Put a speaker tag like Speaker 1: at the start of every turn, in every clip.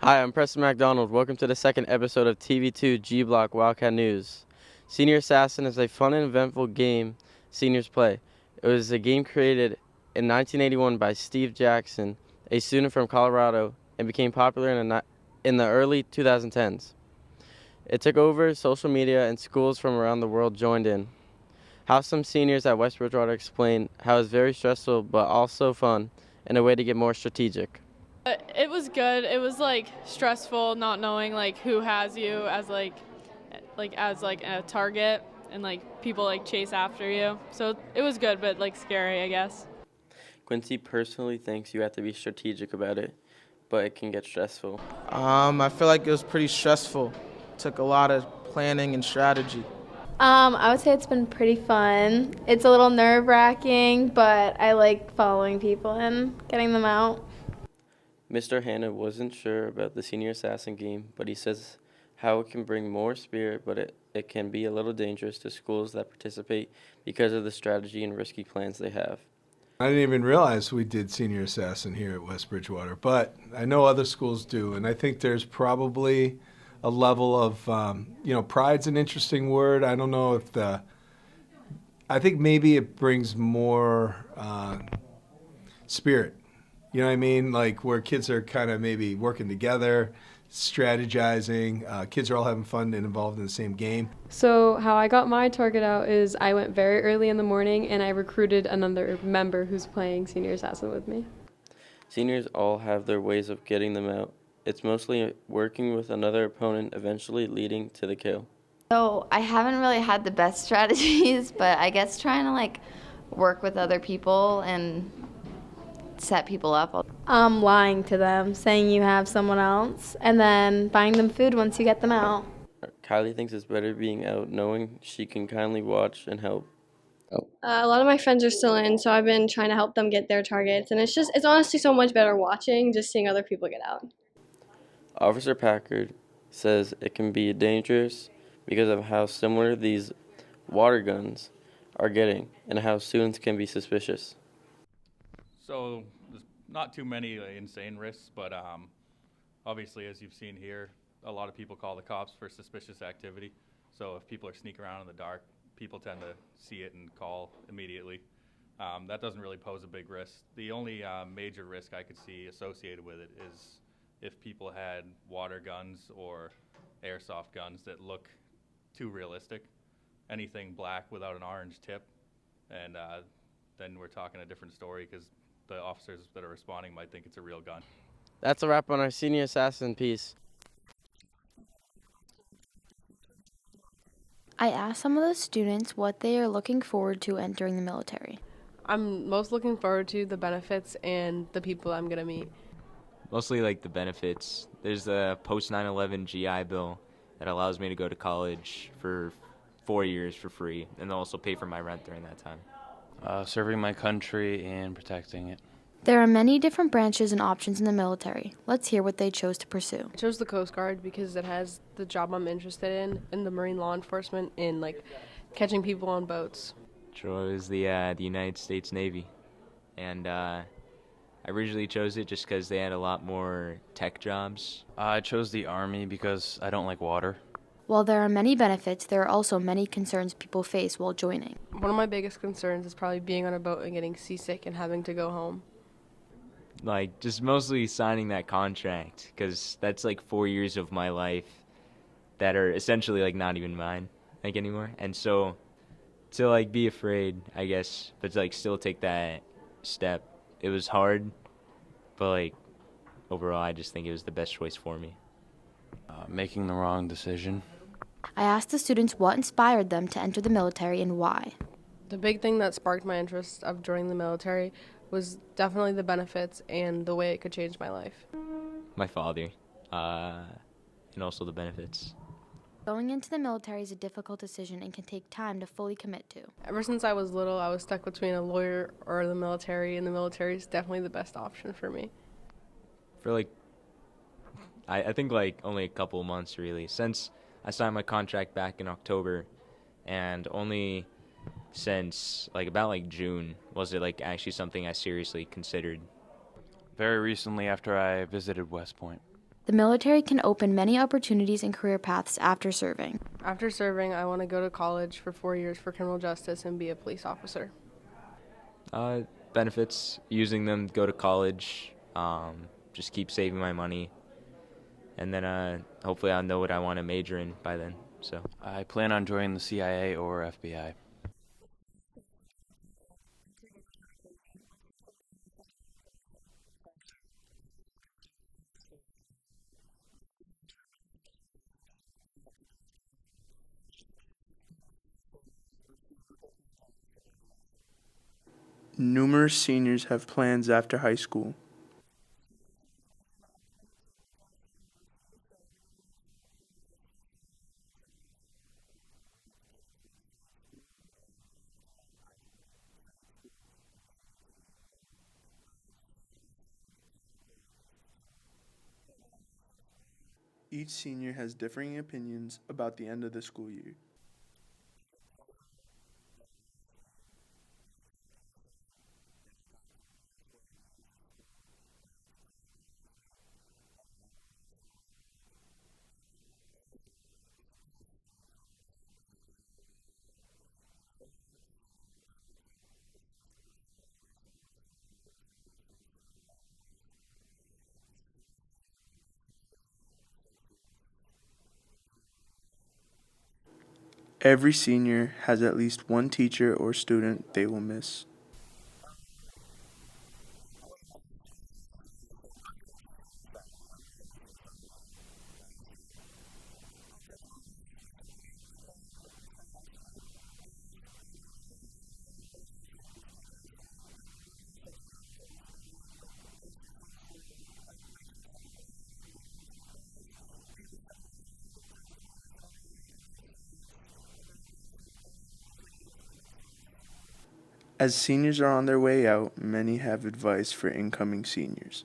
Speaker 1: Hi, I'm Preston McDonald. Welcome to the second episode of TV2 G Block Wildcat News. Senior Assassin is a fun and eventful game seniors play. It was a game created in 1981 by Steve Jackson, a student from Colorado, and became popular in the early 2010s. It took over social media and schools from around the world joined in. How some seniors at West Bridgewater explain how it's very stressful but also fun and a way to get more strategic.
Speaker 2: It was good. It was like stressful not knowing like who has you as as a target and like people like chase after you. So it was good but like scary, I guess.
Speaker 1: Quincy personally thinks you have to be strategic about it, but it can get stressful.
Speaker 3: I feel like it was pretty stressful. Took a lot of planning and strategy.
Speaker 4: I would say it's been pretty fun. It's a little nerve-wracking, but I like following people and getting them out.
Speaker 1: Mr. Hanna wasn't sure about the Senior Assassin game, but he says how it can bring more spirit, but it can be a little dangerous to schools that participate because of the strategy and risky plans they have.
Speaker 5: I didn't even realize we did Senior Assassin here at West Bridgewater, but I know other schools do, and I think there's probably a level of, pride's an interesting word. I don't know if I think maybe it brings more spirit. You know what I mean? Like where kids are kind of maybe working together, strategizing. Kids are all having fun and involved in the same game.
Speaker 6: So how I got my target out is I went very early in the morning and I recruited another member who's playing Senior Assassin with me.
Speaker 1: Seniors all have their ways of getting them out. It's mostly working with another opponent, eventually leading to the kill.
Speaker 7: So I haven't really had the best strategies, but I guess trying to like work with other people and set people up.
Speaker 4: Lying to them, saying you have someone else, and then buying them food once you get them out.
Speaker 1: Kylie thinks it's better being out, knowing she can kindly watch and help.
Speaker 8: A lot of my friends are still in, so I've been trying to help them get their targets, and it's honestly so much better watching, just seeing other people get out.
Speaker 1: Officer Packard says it can be dangerous because of how similar these water guns are getting and how students can be suspicious.
Speaker 9: So there's not too many insane risks, but obviously, as you've seen here, a lot of people call the cops for suspicious activity. So if people are sneaking around in the dark, people tend to see it and call immediately. That doesn't really pose a big risk. The only major risk I could see associated with it is if people had water guns or airsoft guns that look too realistic, anything black without an orange tip, and then we're talking a different story because the officers that are responding might think it's a real gun.
Speaker 1: That's a wrap on our Senior Assassin piece.
Speaker 10: I asked some of the students what they are looking forward to entering the military.
Speaker 2: I'm most looking forward to the benefits and the people I'm going to meet.
Speaker 11: Mostly like the benefits. There's a post 9/11 GI Bill that allows me to go to college for 4 years for free, and they'll also pay for my rent during that time.
Speaker 12: Serving my country and protecting it.
Speaker 10: There are many different branches and options in the military. Let's hear what they chose to pursue.
Speaker 2: I chose the Coast Guard because it has the job I'm interested in the Marine law enforcement, and like catching people on boats.
Speaker 11: Chose the United States Navy, and I originally chose it just because they had a lot more tech jobs.
Speaker 12: I chose the Army because I don't like water.
Speaker 10: While there are many benefits, there are also many concerns people face while joining.
Speaker 2: One of my biggest concerns is probably being on a boat and getting seasick and having to go home.
Speaker 11: Like, just mostly signing that contract, because that's like 4 years of my life that are essentially like not even mine, like anymore. And so to like be afraid, I guess, but to like still take that step, it was hard, but like overall I just think it was the best choice for me.
Speaker 12: Making the wrong decision.
Speaker 10: I asked the students what inspired them to enter the military and why.
Speaker 2: The big thing that sparked my interest of joining the military was definitely the benefits and the way it could change my life.
Speaker 11: My father, and also the benefits.
Speaker 10: Going into the military is a difficult decision and can take time to fully commit to.
Speaker 2: Ever since I was little, I was stuck between a lawyer or the military, and the military is definitely the best option for me.
Speaker 11: For like, I think like only a couple of months really, since I signed my contract back in October, and only since like about like June was it like actually something I seriously considered.
Speaker 12: Very recently after I visited West Point.
Speaker 10: The military can open many opportunities and career paths after serving.
Speaker 13: After serving, I want to go to college for 4 years for criminal justice and be a police officer.
Speaker 11: Benefits, using them, go to college, just keep saving my money, and then hopefully I'll know what I want to major in by then. So
Speaker 12: I plan on joining the CIA or FBI.
Speaker 14: Numerous seniors have plans after high school. Each senior has differing opinions about the end of the school year. Every senior has at least one teacher or student they will miss. As seniors are on their way out, many have advice for incoming seniors.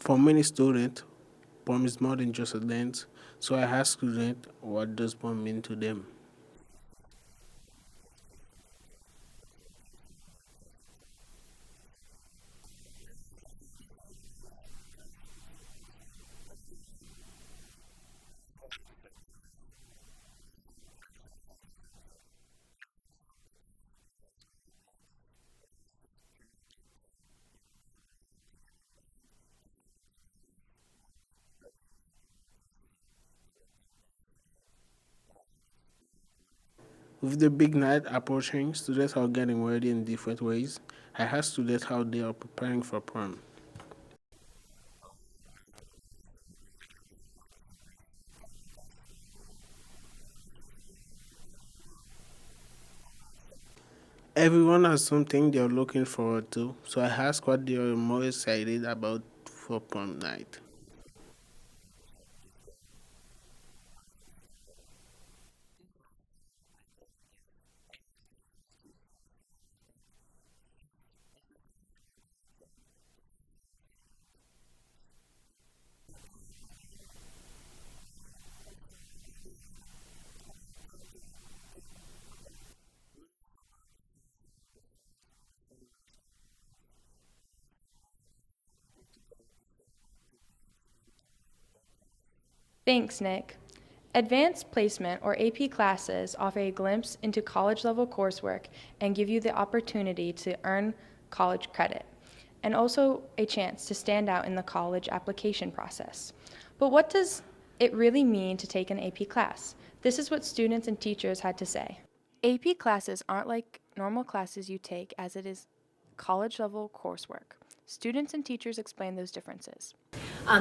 Speaker 15: For many students, prom is more than just a dance, so I ask students what does prom mean to them. With the big night approaching, students are getting ready in different ways. I ask students how they are preparing for prom. Everyone has something they're looking forward to, so I ask what they are more excited about for prom night.
Speaker 10: Thanks, Nick. Advanced Placement or AP classes offer a glimpse into college-level coursework and give you the opportunity to earn college credit, and also a chance to stand out in the college application process. But what does it really mean to take an AP class? This is what students and teachers had to say. AP classes aren't like normal classes you take, as it is college-level coursework. Students and teachers explain those differences.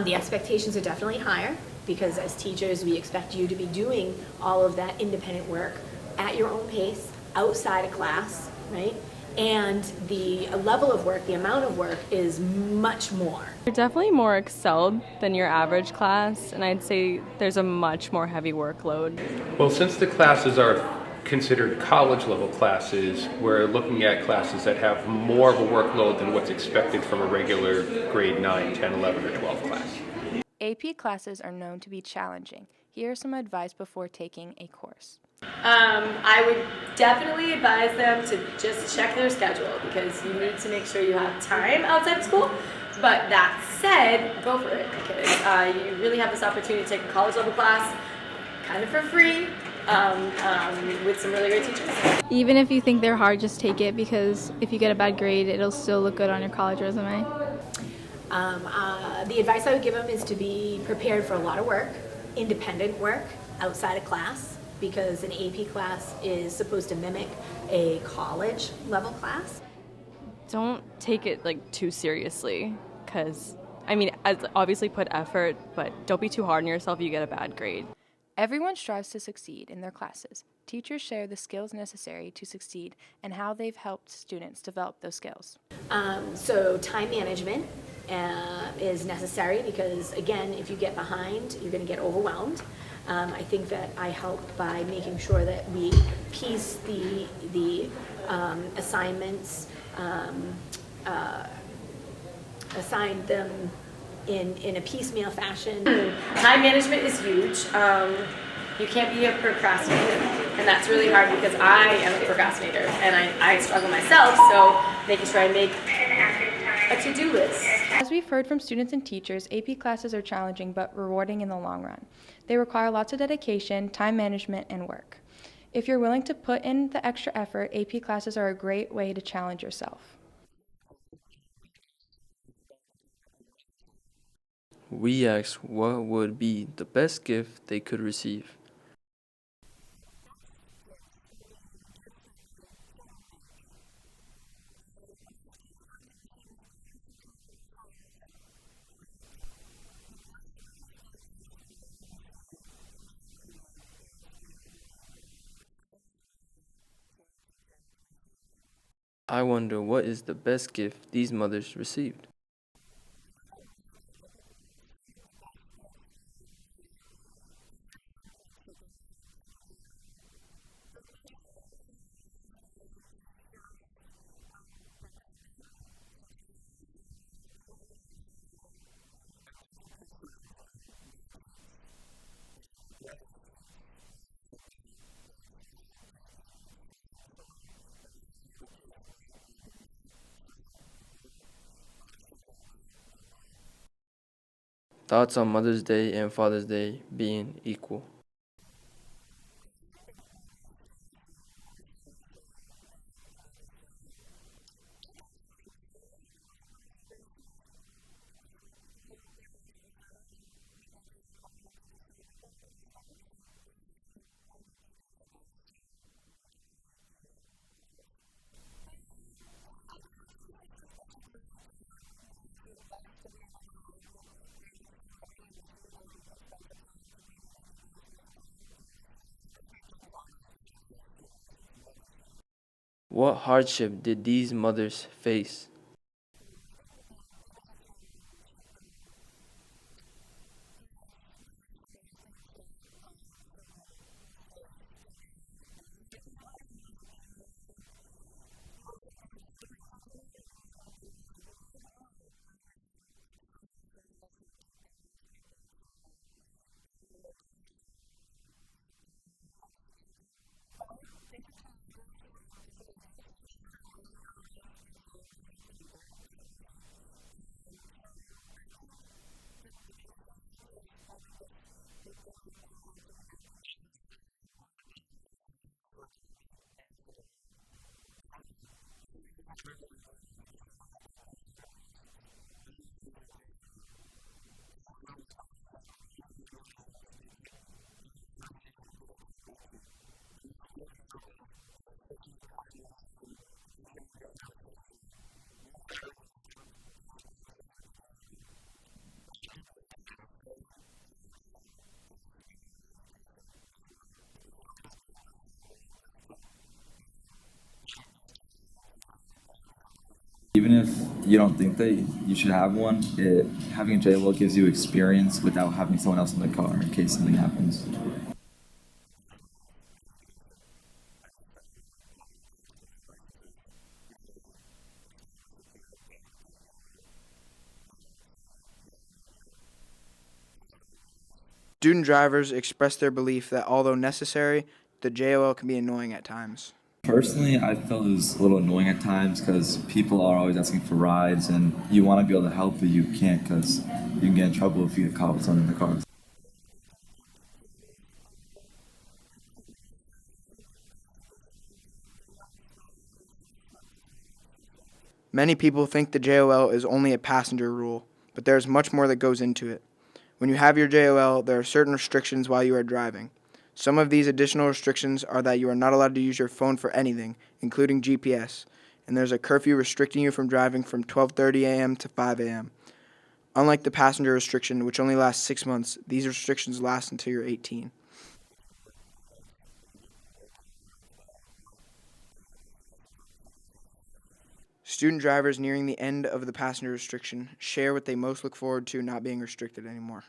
Speaker 16: The expectations are definitely higher because as teachers we expect you to be doing all of that independent work at your own pace, outside of class, right? And the level of work, the amount of work is much more.
Speaker 2: You're definitely more excelled than your average class, and I'd say there's a much more heavy workload.
Speaker 17: Well, since the classes are considered college level classes, we're looking at classes that have more of a workload than what's expected from a regular grade 9, 10, 11, or 12 class.
Speaker 10: AP classes are known to be challenging. Here are some advice before taking a course.
Speaker 18: I would definitely advise them to just check their schedule because you need to make sure you have time outside of school. But that said, go for it because you really have this opportunity to take a college level class kind of for free with some really great teachers.
Speaker 4: Even if you think they're hard, just take it because if you get a bad grade, it'll still look good on your college resume.
Speaker 16: The advice I would give them is to be prepared for a lot of work, independent work outside of class, because an AP class is supposed to mimic a college level class.
Speaker 2: Don't take it like too seriously, because obviously put effort, but don't be too hard on yourself if you get a bad grade.
Speaker 10: Everyone strives to succeed in their classes. Teachers share the skills necessary to succeed and how they've helped students develop those skills.
Speaker 16: So time management is necessary because, again, if you get behind, you're going to get overwhelmed. I think that I help by making sure that we piece the assignments, assign them in a piecemeal fashion.
Speaker 18: Time management is huge. You can't be a procrastinator, and that's really hard because I am a procrastinator, and I struggle myself, so making sure I make a to-do list.
Speaker 10: As we've heard from students and teachers, AP classes are challenging but rewarding in the long run. They require lots of dedication, time management, and work. If you're willing to put in the extra effort, AP classes are a great way to challenge yourself.
Speaker 19: We asked what would be the best gift they could receive. I wonder what is the best gift these mothers received. Thoughts on Mother's Day and Father's Day being equal. What hardship did these mothers face?
Speaker 20: Even if you don't think that you should have one, having a JWL gives you experience without having someone else in the car in case something happens.
Speaker 21: Student drivers express their belief that although necessary, the JOL can be annoying at times.
Speaker 20: Personally, I felt it was a little annoying at times because people are always asking for rides and you want to be able to help, but you can't because you can get in trouble if you get caught with someone in the car.
Speaker 21: Many people think the JOL is only a passenger rule, but there is much more that goes into it. When you have your JOL, there are certain restrictions while you are driving. Some of these additional restrictions are that you are not allowed to use your phone for anything, including GPS, and there's a curfew restricting you from driving from 12:30 a.m. to 5 a.m. Unlike the passenger restriction, which only lasts 6 months, these restrictions last until you're 18. Student drivers nearing the end of the passenger restriction share what they most look forward to not being restricted anymore.